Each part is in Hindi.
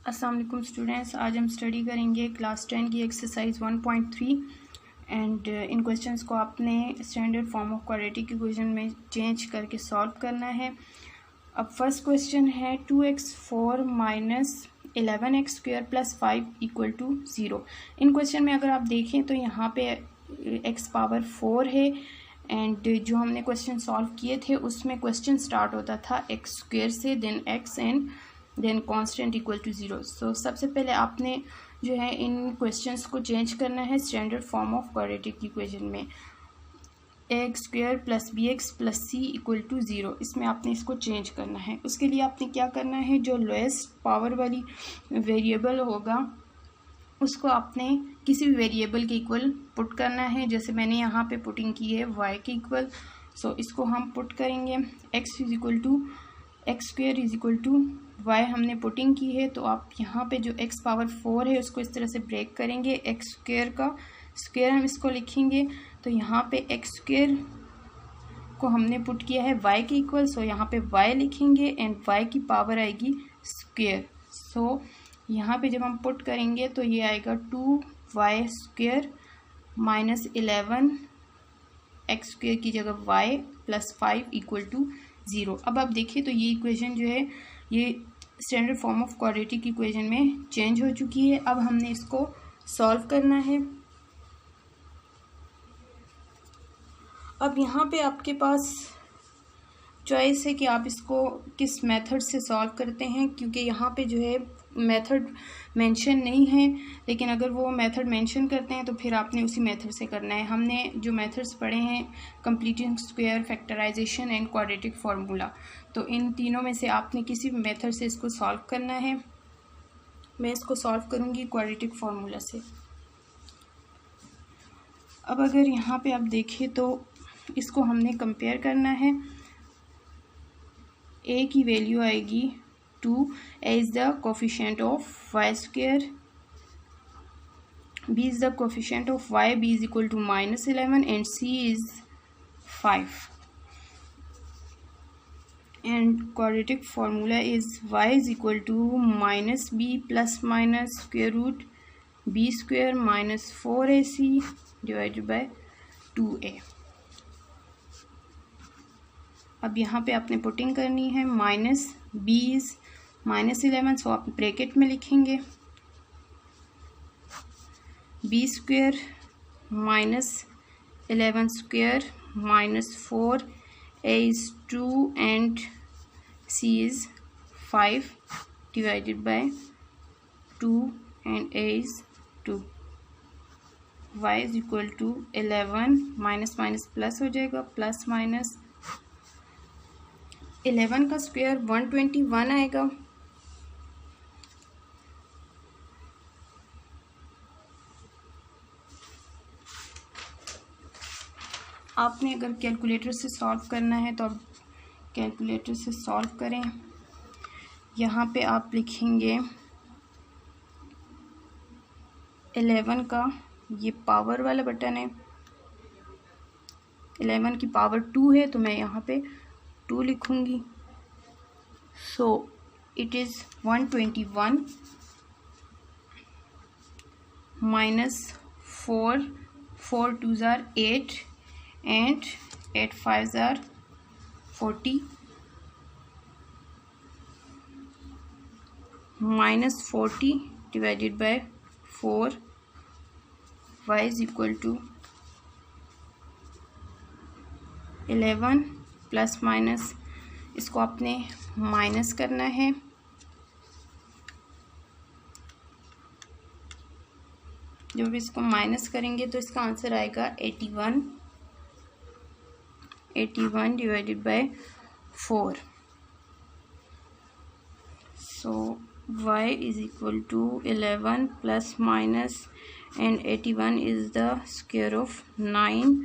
अस्सलाम वालेकुम स्टूडेंट्स, आज हम स्टडी करेंगे क्लास 10 की एक्सरसाइज 1.3 एंड इन क्वेश्चंस को आपने standard form of quadratic equation में चेंज करके सॉल्व करना है। अब फर्स्ट क्वेश्चन है 2x4 minus 11x² plus 5 equal to 0। इन क्वेश्चन में अगर आप देखें तो यहाँ पे x पावर 4 है एंड जो हमने क्वेश्चन सॉल्व किए थे उसमें क्वेश्चन स्टार्ट होता था x² से, then x and then constant equal to 0। So सबसे पहले आपने जो है इन क्वेश्चंस को चेंज करना है standard form of quadratic equation में। a² plus bx plus c equal to 0, इसमें आपने इसको चेंज करना है। उसके लिए आपने क्या करना है, जो लोएस्ट पावर वाली वेरिएबल होगा उसको आपने किसी भी वेरिएबल के इक्वल पुट करना है। जैसे मैंने यहाँ पे पुटिंग की है y के इक्वल, सो इसको हम पुट करेंगे x is equal to x² is equal to y हमने पुटिंग की है। तो आप यहाँ पे जो x पावर 4 है उसको इस तरह से ब्रेक करेंगे, x² का स्क्वायर हम इसको लिखेंगे। तो यहाँ पे x² को हमने पुट किया है y के इक्वल, सो यहाँ पे y लिखेंगे एंड y की पावर आएगी स्क्वायर। सो यहाँ पे जब हम पुट करेंगे तो ये आएगा 2y² माइनस 11 x² की जगह y प्लस 5 इक्वल टू 0। अब आप देखिए तो ये इक्वेशन जो है ये standard form of quadratic equation में चेंज हो चुकी है। अब हमने इसको सॉल्व करना है। अब यहाँ पे आपके पास चॉइस है कि आप इसको किस मेथड से सॉल्व करते हैं, क्योंकि यहाँ पे जो है मेथड मेंशन नहीं है, लेकिन अगर वो मेथड मेंशन करते हैं तो फिर आपने उसी मेथड से करना है। हमने जो मेथड्स पढ़े हैं completing square, factorisation and quadratic formula, तो इन तीनों में से आपने किसी भी मेथड से इसको सॉल्व करना है। मैं इसको सॉल्व करूँगी क्वाड्रेटिक फार्मूला से। अब अगर यहाँ पे आप देखें तो इसको हमने कंपेयर करना है। a की वैल्यू आएगी 2, a is the coefficient of y², b is the coefficient of y, b is equal to -11 and c is 5 and quadratic formula is y is equal to minus b plus minus square root b² minus 4ac divided by 2a। अब यहाँ पे आपने पुटिंग करनी है, माइनस b इज़ -11, सो आप ब्रैकेट में लिखेंगे b² minus 11² minus 4, a is 2 and c is 5 divided by 2 and a is 2। y is equal to 11, minus minus plus हो जाएगा, प्लस माइनस 11 का स्क्वायर 121 आएगा। आपने अगर कैलकुलेटर से सॉल्व करना है तो आप कैलकुलेटर से सॉल्व करें। यहाँ पे आप लिखेंगे 11 का, ये पावर वाला बटन है, 11 की पावर 2 है तो मैं यहाँ पे 2 लिखूँगी। So it is 121 minus 4, 4 2s are 8 and 8 5s are 40 minus 40 divided by 4, y is equal to 11 plus minus, इसको आपने माइनस करना है। जब इसको माइनस करेंगे तो इसका आंसर आएगा 81 divided by 4। So y is equal to 11 plus minus and 81 is the square of 9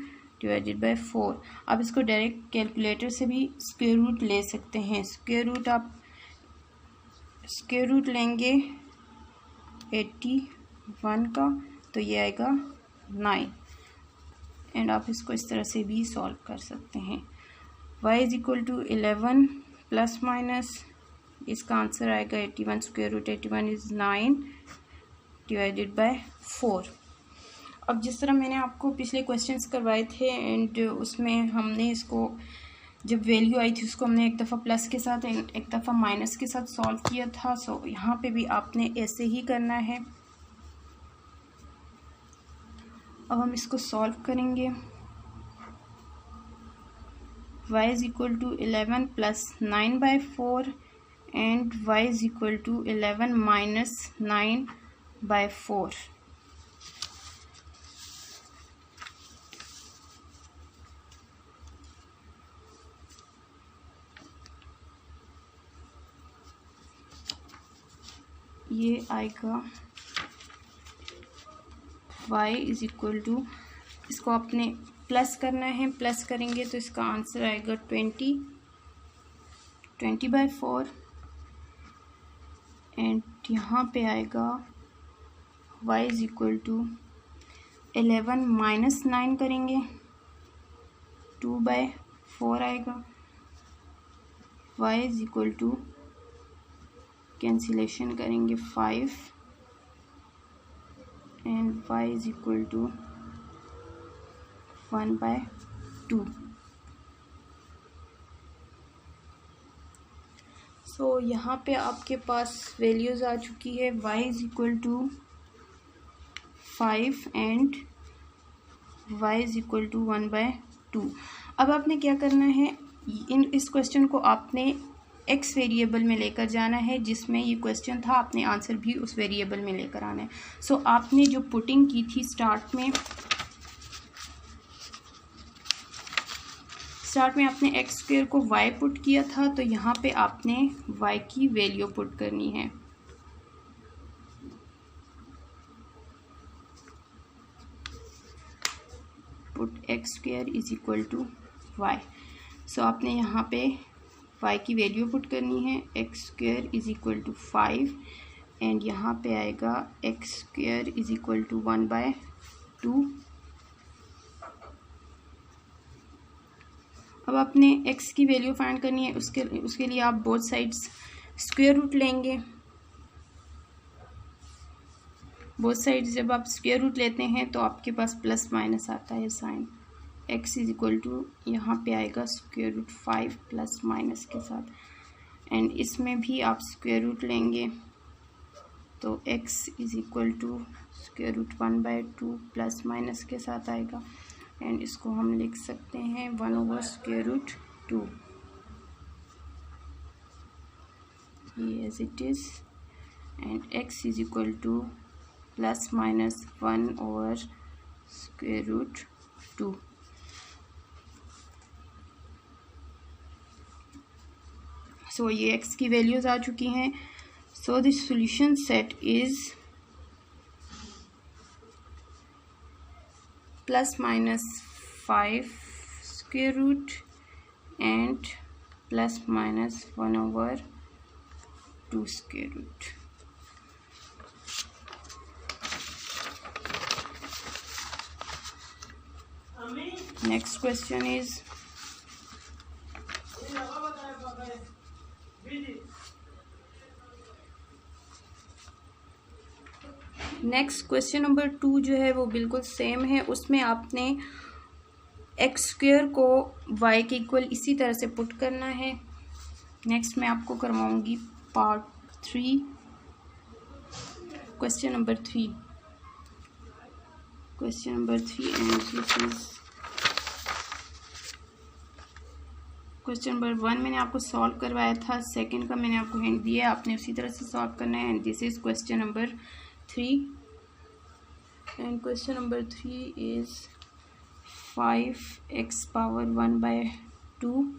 divided by 4। अब इसको डायरेक्ट कैलकुलेटर से भी स्क्वायर रूट ले सकते हैं। स्क्वायर रूट आप स्क्वायर रूट लेंगे 81 का तो ये आएगा 9 एंड आप इसको इस तरह से भी सॉल्व कर सकते हैं। y is equal to 11 plus minus इसका आंसर आएगा 81 square root 81 is 9 divided by 4। अब जिस तरह मैंने आपको पिछले क्वेश्चंस करवाए थे एंड उसमें हमने इसको जब वैल्यू आई थी उसको हमने एक दफ़ा प्लस के साथ एक दफ़ा माइनस के साथ सॉल्व किया था। सो यहाँ पे भी आपने ऐसे ही करना है। अब हम इसको सॉल्व करेंगे। y is equal to 11 plus 9 by 4 and y is equal to 11 minus 9 by 4। ये आएगा y इज़ इक्वल टू, इसको आपने प्लस करना है, प्लस करेंगे तो इसका आंसर आएगा 20 बाई 4 एंड यहाँ पे आएगा y is equal to 11 minus 9 करेंगे 2 बाई 4 आएगा। y is equal to cancellation करेंगे 5 and y is equal to 1 by 2। So यहाँ पे आपके पास वैल्यूज़ आ चुकी है। y is equal to 5 and y is equal to 1 by 2। अब आपने क्या करना है, इस क्वेश्चन को आपने x वेरिएबल में लेकर जाना है। जिसमें ये क्वेश्चन था आपने आंसर भी उस वेरिएबल में लेकर आना है। सो आपने जो पुटिंग की थी स्टार्ट में आपने x स्क्वायर को y पुट किया था, तो यहाँ पे आपने y की वैल्यू पुट करनी है। Put x square is equal to y। So आपने यहाँ पे y की वैल्यू पुट करनी है। x square is equal to 5 and यहाँ पे आएगा x square is equal to 1 by 2। अब आपने x की वैल्यू फाइंड करनी है। उसके लिए आप बोथ साइड्स स्क्वायर रूट लेंगे। बोथ साइड्स जब आप स्क्वायर रूट लेते हैं तो आपके पास प्लस माइनस आता है sign. x is equal to यहाँ पे आएगा स्क्वायर रूट 5 प्लस माइनस के साथ एंड इसमें भी आप स्क्वायर रूट लेंगे तो x is equal to square root 1 by 2 plus minus के साथ आएगा एंड इसको हम लिख सकते हैं 1 ओवर स्क्वायर रूट 2 ये as it is and x is equal to plus minus 1 over square root 2। So ये x की वैल्यूज आ चुकी हैं। So the solution set is plus minus 5 square root and plus minus 1 over 2 square root. Next question is next question number 2 जो है वो बिल्कुल सेम है। उसमें आपने एक्स स्क्वायर को y के इक्वल इसी तरह से पुट करना है। नेक्स्ट मैं आपको करवाऊंगी part 3 question number 3 and this is question number 1 मैंने आपको सॉल्व करवाया था। सेकंड का मैंने आपको हिंट दिया, आपने उसी तरह से सॉल्व करना है and this is question number 3 and question number 3 is 5x power 1 by 2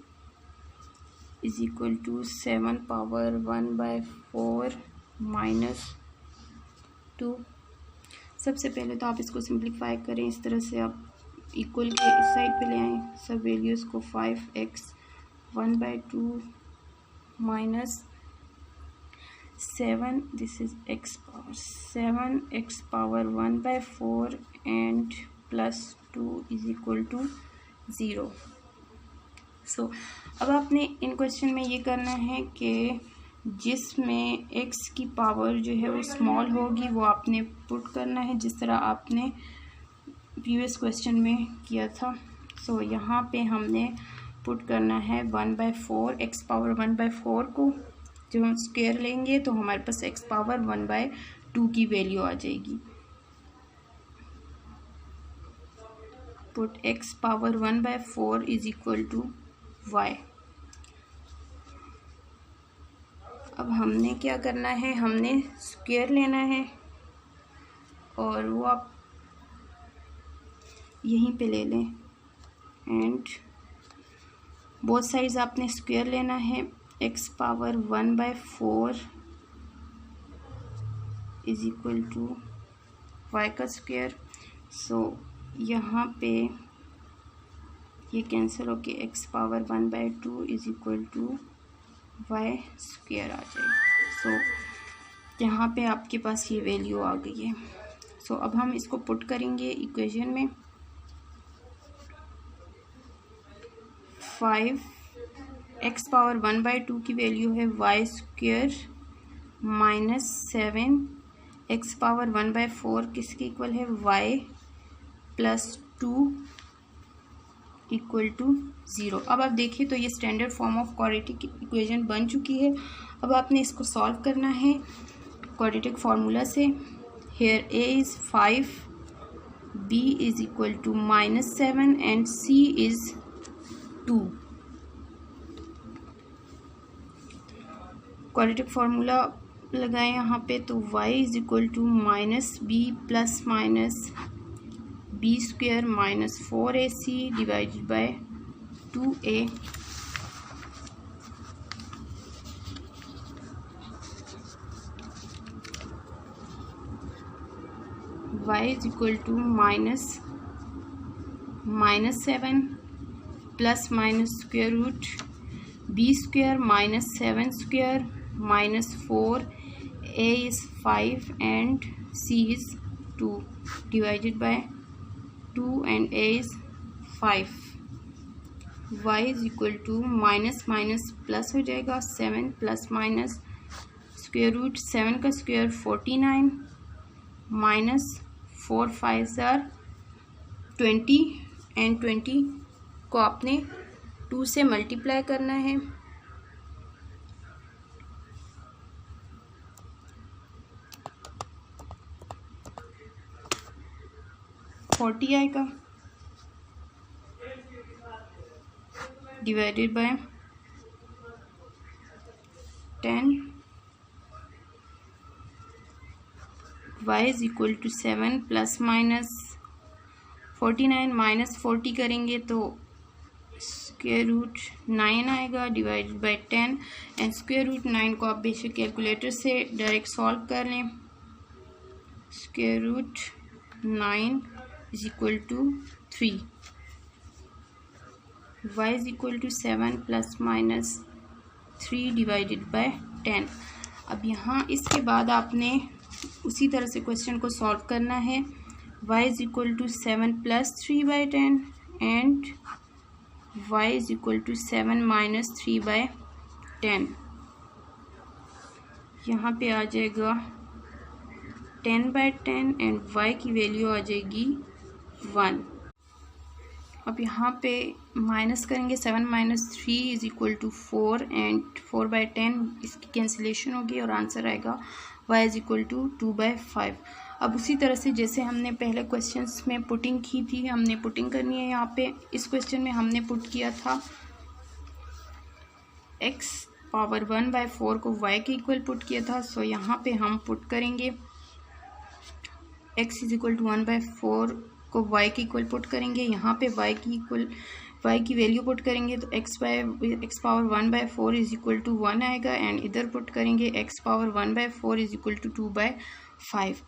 is equal to 7 power 1 by 4 minus 2। सबसे पहले तो आप इसको सिंप्लीफाई करें, इस तरह से आप इक्वल के इस साइड पे ले आएँ सब वैल्यूज़ को। 5x 1 by 2 minus 7 this is x power 7x power 1 by 4 and plus 2 is equal to 0। सो अब आपने इन क्वेश्चन में ये करना है कि जिसमें x की पावर जो है वो स्मॉल होगी वो आपने पुट करना है, जिस तरह आपने प्रीवियस क्वेश्चन में किया था। सो यहाँ पे हमने पुट करना है 1/4, x पावर 1/4 को जब हम स्क्वायर लेंगे तो हमारे पास x पावर 1/2 की वैल्यू आ जाएगी। Put x power 1/4 is equal to y। अब हमने क्या करना है, हमने स्क्वायर लेना है और वो आप यहीं पे ले लें एंड बोथ साइड्स आपने स्क्वायर लेना है। x power 1/4 is equal to y का स्क्वायर। सो यहाँ पे ये कैंसिल होके x power 1/2 is equal to y square आ जाएगी। सो यहाँ पे आपके पास ये वैल्यू आ गई है। सो अब हम इसको पुट करेंगे इक्वेशन में। 5 x पावर 1/2 की वैल्यू है y square minus 7 x power 1/4 किसके इक्वल है y प्लस 2 इक्वल टू 0। अब आप देखिए तो ये standard form of quadratic equation बन चुकी है। अब आपने इसको सॉल्व करना है क्वाड्रेटिक फार्मूला से। Here a is 5, b is equal to -7 and c is 2। Quadratic formula लगाएं यहाँ पे तो y is equal to -b plus minus b square minus 4ac divided by 2a। y is equal to -7 plus minus square root b square minus 7 square minus 4, a is 5 and c is 2 divided by 2 and a is 5। y is equal to minus minus plus हो जाएगा 7 प्लस माइनस स्क्वायर रूट 7 का स्क्वायर 49 माइनस 4 5 आर 20 एंड 20 को आपने 2 से मल्टीप्लाई करना है। फोर्टी आएगा divided by 10। y is equal to 7 plus minus 49 minus 40 करेंगे तो स्क्वायर रूट 9 आएगा divided by 10 and square root 9 को आप बेशक कैलकुलेटर से डायरेक्ट सॉल्व कर लें। Square root 9 is equal to 3। y is equal to 7 plus minus 3 divided by 10। अब यहाँ इसके बाद आपने उसी तरह से क्वेश्चन को सॉल्व करना है। y is equal to 7 plus 3 by 10 and y is equal to 7 minus 3 by 10। यहाँ पे आ जाएगा 10 बाय 10 एंड y की वैल्यू आ जाएगी 1। अब यहाँ पे माइनस करेंगे 7 minus 3 is equal to 4 and 4 by 10 इसकी कैंसिलेशन होगी और आंसर आएगा y इज इक्वल टू 2/5। अब उसी तरह से जैसे हमने पहले क्वेश्चंस में पुटिंग की थी हमने पुटिंग करनी है। यहाँ पे इस क्वेश्चन में हमने पुट किया था x पावर 1/4 को y के इक्वल पुट किया था। सो यहाँ पे हम पुट करेंगे x इज इक्वल टू 1/4 को y के इक्वल पुट करेंगे। यहाँ पे y की वैल्यू पुट करेंगे तो x power 1/4 is equal to 1 आएगा एंड इधर पुट करेंगे x power 1/4 is equal to 2/5।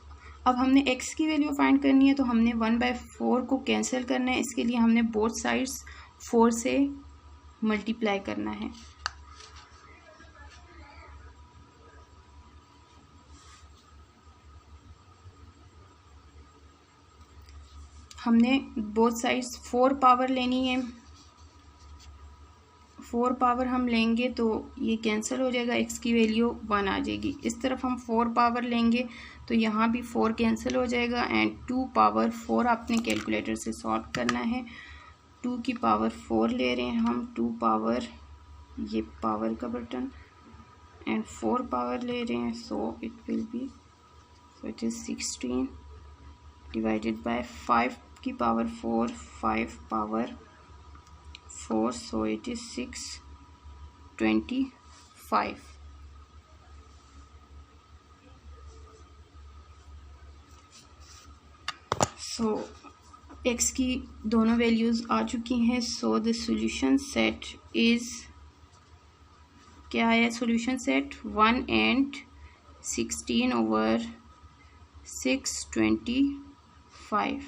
अब हमने x की वैल्यू फाइंड करनी है तो हमने 1/4 को कैंसिल करना है। इसके लिए हमने बोथ साइड्स 4 से मल्टीप्लाई करना है। हमने बोथ साइड्स 4 पावर लेनी है। 4 पावर हम लेंगे तो ये कैंसिल हो जाएगा, x की वैल्यू 1 आ जाएगी। इस तरफ हम 4 पावर लेंगे तो यहाँ भी 4 कैंसिल हो जाएगा एंड 2 पावर 4 आपने कैलकुलेटर से सॉल्व करना है। 2 की पावर 4 ले रहे हैं हम, 2 पावर, ये पावर का बटन, एंड 4 पावर ले रहे हैं, so it will be, so it is 16 divided by 5 की power 4, 5 power 4, so it is 625. So x की दोनों वैल्यूज़ आ चुकी हैं। So the solution set is, क्या है solution set? 1 and 16 over 625।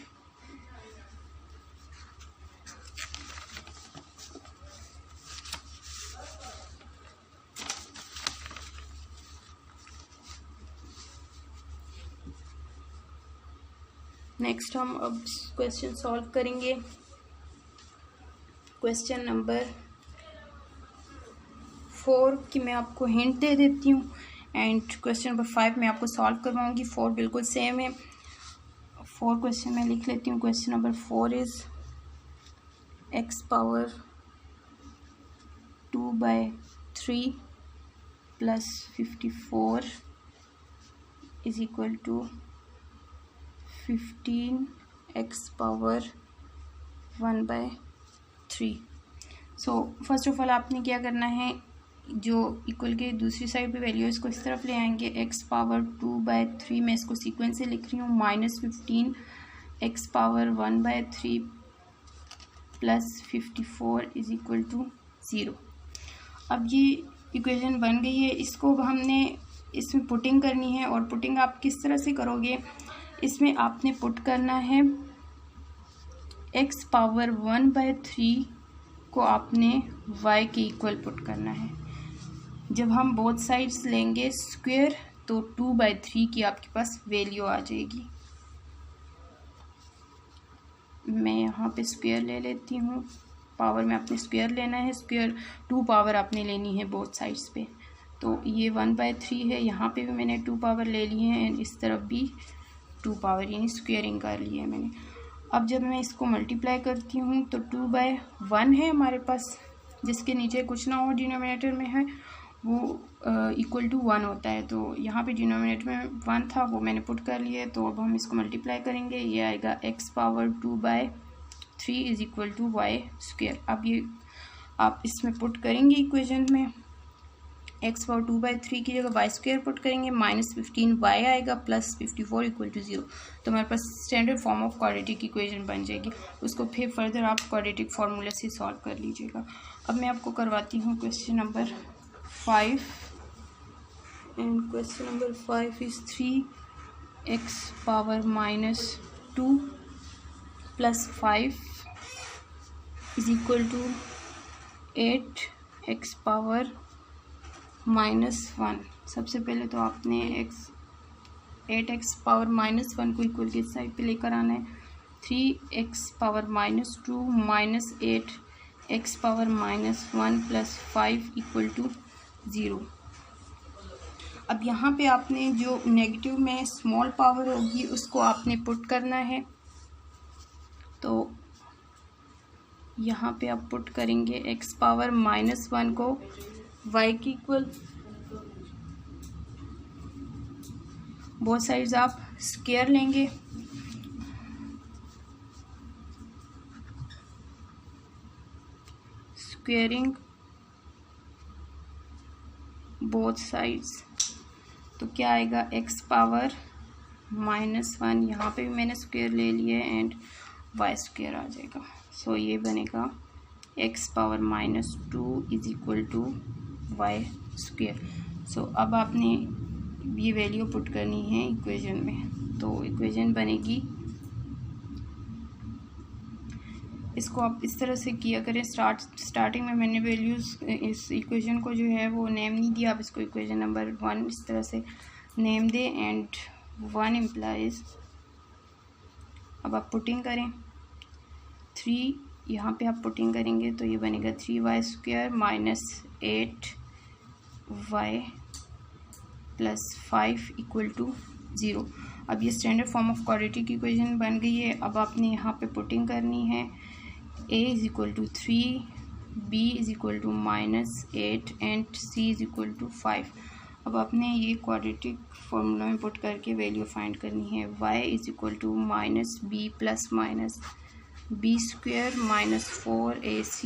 Next हम अब क्वेश्चन सॉल्व करेंगे। क्वेश्चन नंबर 4 की मैं आपको हिंट दे देती हूँ एंड क्वेश्चन नंबर 5 मैं आपको सॉल्व करवाऊँगी। 4 बिल्कुल सेम है। 4 क्वेश्चन मैं लिख लेती हूँ। Question number 4 is x power 2/3 plus 54 is equal to 15x power 1/3। So first of all आपने क्या करना है, जो इक्वल के दूसरी साइड पे वैल्यू है इसको इस तरफ ले आएंगे। x पावर 2/3 मैं इसको सीक्वेंस से लिख रही हूँ, -15 x power 1/3 plus 54 is equal to 0। अब ये इक्वेशन बन गई है। इसको हमने इसमें पुटिंग करनी है और पुटिंग आप किस तरह से करोगे, इसमें आपने पुट करना है x पावर 1/3 को आपने y के इक्वल पुट करना है। जब हम बोथ साइड्स लेंगे स्क्वायर तो 2/3 की आपके पास वैल्यू आ जाएगी। मैं यहाँ पे स्क्वायर ले लेती हूँ। पावर में आपने स्क्वायर लेना है, स्क्वायर 2 पावर आपने लेनी है बोथ साइड्स पे। तो ये 1/3 है, यहाँ पे भी मैंने 2 पावर ले ली है एंड इस तरफ भी 2 पावर, यानी स्क्वेयरिंग कर ली है मैंने। अब जब मैं इसको मल्टीप्लाई करती हूँ तो 2/1 है हमारे पास, जिसके नीचे कुछ ना हो डिनोमिनेटर में है वो इक्वल टू 1 होता है। तो यहाँ पे डिनोमिनेटर में 1 था वो मैंने पुट कर लिया है। तो अब हम इसको मल्टीप्लाई करेंगे, ये आएगा x power 2/3 is equal to Y square. अब ये आप इसमें पुट करेंगे इक्वेशन में, x पावर 2/3 की जगह वाई स्क्वेयर पुट करेंगे, -15y आएगा प्लस 54 इक्वल टू 0। तो हमारे पास standard form of quadratic equation बन जाएगी। उसको फिर फर्दर आप क्वाड्रेटिक फार्मूला से सॉल्व कर लीजिएगा। अब मैं आपको करवाती हूँ question number 5 and question number 5 is 3x power -2 plus 5 is equal to 8x power -1। सबसे पहले तो आपने 8x पावर -1 को इक्वल के साइड पे लेकर आना है। 3x power -2 minus 8x power -1 plus 5 equal to 0। अब यहाँ पे आपने जो नेगेटिव में स्मॉल पावर होगी उसको आपने पुट करना है। तो यहाँ पे आप पुट करेंगे x पावर -1 को y की इक्वल, बोथ साइड्स आप स्क्वायर लेंगे, स्क्वेयरिंग बोथ साइड्स। तो क्या आएगा, x पावर -1, यहाँ पे भी मैंने स्क्वायर ले लिया है एंड y स्क्वायर आ जाएगा। सो ये बनेगा x power -2 is equal to Y square. So अब आपने ये वैल्यू पुट करनी है इक्वेशन में। तो इक्वेशन बनेगी, इसको आप इस तरह से किया करें। स्टार्टिंग में मैंने वैल्यूज़ इस इक्वेशन को जो है वो नेम नहीं दिया, आप इसको इक्वेशन नंबर 1 इस तरह से नेम दें एंड 1 इम्प्लाइज। अब आप पुटिंग करें, 3 यहाँ पे आप पुटिंग करेंगे तो ये बनेगा 3y² minus 8y plus 5 equal to 0। अब ये standard form of quadratic equation बन गई है। अब आपने यहाँ पे पुटिंग करनी है a is equal to 3, b is equal to minus 8 and c is equal to 5। अब आपने ये क्वाड्रेटिक फॉर्मूला में पुट करके वैल्यू फाइंड करनी है। y is equal to minus b plus minus b² minus 4ac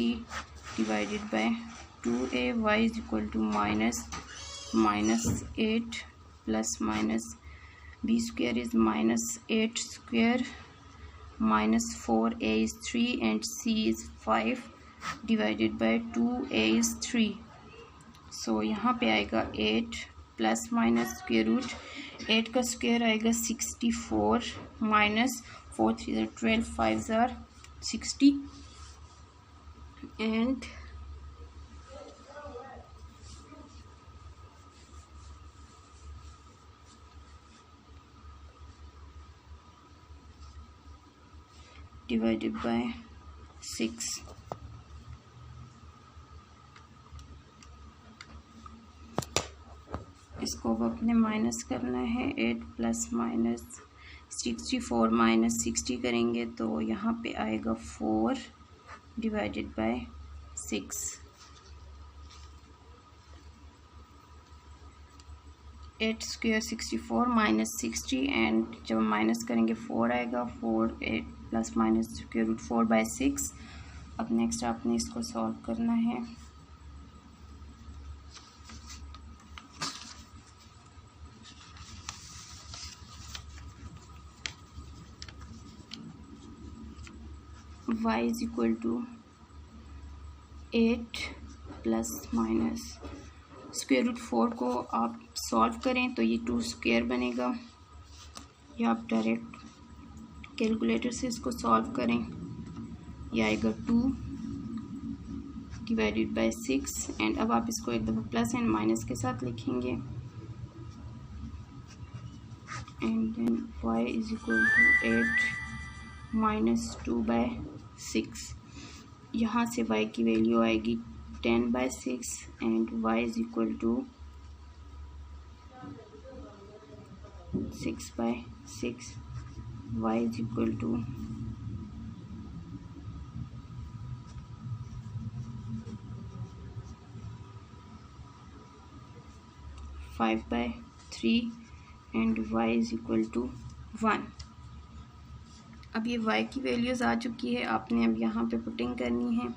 divided by 2a, y is equal to minus 8 plus minus b² is minus 8² minus 4a is 3 and c is 5 divided by 2a is 3. So यहाँ पे आएगा 8 प्लस माइनस स्क्वायर रूट 8 का स्क्वायर आएगा 64 माइनस 4 3 12 5 60 एंड divided by 6. इसको अब अपने माइनस करना है। 8 प्लस माइनस 64 माइनस 60 करेंगे तो यहाँ पे आएगा 4 डिवाइडेड बाय 6। 8² 64 माइनस 60 एंड जब माइनस करेंगे 4 आएगा। 4 8 प्लस माइनस स्क्वायर रूट 4/6। अब नेक्स्ट आपने इसको सॉल्व करना है। y is equal to 8 plus minus square root 4 को आप सॉल्व करें तो ये 2² बनेगा, या आप डायरेक्ट कैलकुलेटर से इसको सॉल्व करें। यह आएगा 2 डिवाइडेड बाय 6 एंड अब आप इसको एक दफ़ा प्लस एंड माइनस के साथ लिखेंगे and then y is equal to 8 minus 2/6। यहाँ से y की वैल्यू आएगी 10/6 and y is equal to 6/6। y is equal to 5/3 and y is equal to 1। अब ये y की वैल्यूज़ आ चुकी है, आपने अब यहाँ पे पुटिंग करनी है।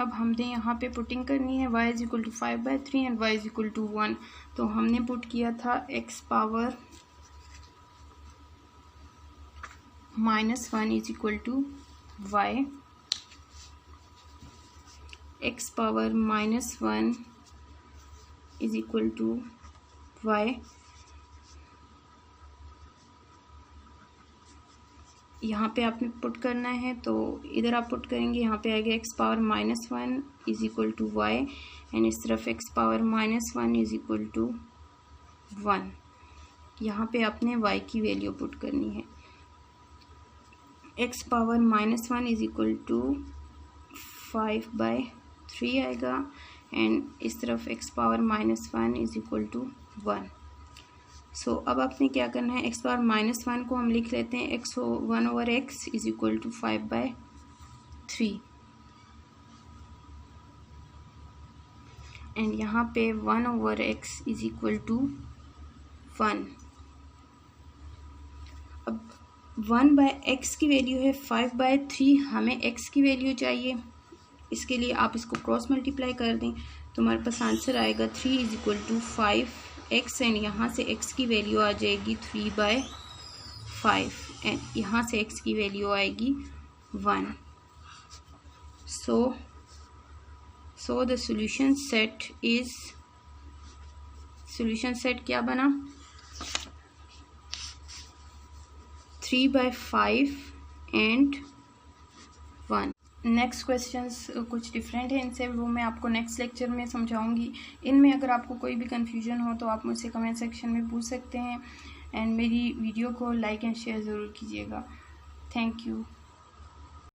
अब हमने यहाँ पे पुटिंग करनी है। y is equal to 5/3 and y is equal to 1। तो हमने पुट किया था x power -1 is equal to y, x power -1 is equal to y। यहाँ पे आपने पुट करना है तो इधर आप पुट करेंगे, यहाँ पे आएगा x power -1 is equal to y and इस तरफ x power -1 is equal to 1। यहाँ पे आपने y की वैल्यू पुट करनी है। x power -1 is equal to 5/3 आएगा एंड इस तरफ x power -1 is equal to 1। So अब आपने क्या करना है, x पावर -1 को हम लिख लेते हैं x is equal to 5/3 and यहाँ पे 1/x इज इक्वल टू 1। अब 1/x की वैल्यू है 5/3, हमें x की वैल्यू चाहिए। इसके लिए आप इसको क्रॉस मल्टीप्लाई कर दें तो हमारे पास आंसर आएगा 3 is equal to 5x and यहाँ से x की वैल्यू आ जाएगी 3/5 एंड यहाँ से x की वैल्यू आएगी 1। सो द सॉल्यूशन सेट क्या बना, 3/5 एंड 1। नेक्स्ट क्वेश्चंस कुछ डिफरेंट है इनसे, वो मैं आपको नेक्स्ट लेक्चर में समझाऊंगी। इनमें अगर आपको कोई भी कन्फ्यूजन हो तो आप मुझसे कमेंट सेक्शन में पूछ सकते हैं। एंड मेरी वीडियो को लाइक एंड शेयर ज़रूर कीजिएगा। Thank you.